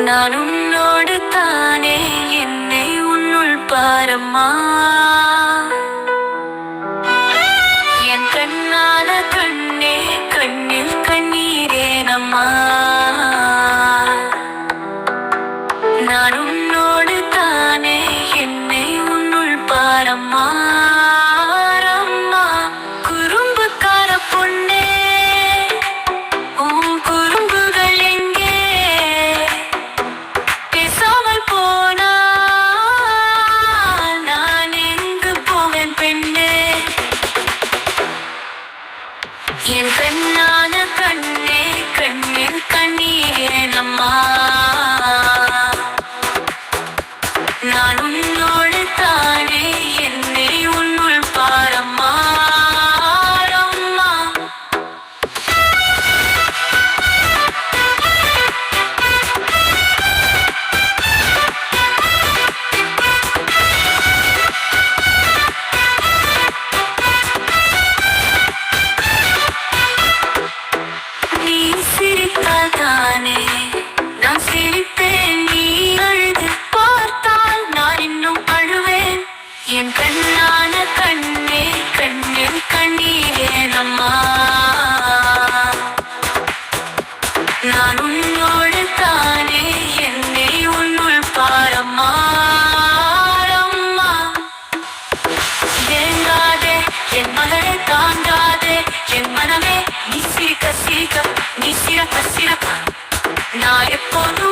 நான் உன்னோடு தானே, என்னை உன்னுள் பாரம்மா. என் கண்ணான கண்ணே, கண்ணில் கண்ணீரேனம்மா. நான் உன்னோடு தானே, என்னை உன்னுள் பாரம்மா. குறும்புக்கார பொண்ணே, உன் குறும்புகள் எங்கே? பேசாமல் போனா நான் எங்கு போவேன் பெண்ணே? என் கண்ணான கண்ணே, கண்ணில் கண்ணீரேனம்மா. நான் உன்னோடு தானே, என்னை உன்னுள் பாரம்மா. நீ சிரித்தால் தானே நான் சிரிப்பேன், நீ அழுது பார்த்தால் நான் இன்னும் அழுவேன். என் கண்ணான கண்ணே, கண்ணில் கண்ணீரேனம்மா. நான் உன்னோடு தானே, என்னை உன்னுள் பாரம்மா. ஏங்காதே என் மகளை தாங்காதே, என் மனமே நீ சிரிக்க சிரிக்க, நீ சிறக்க சிறக்க நான் எப்போதும்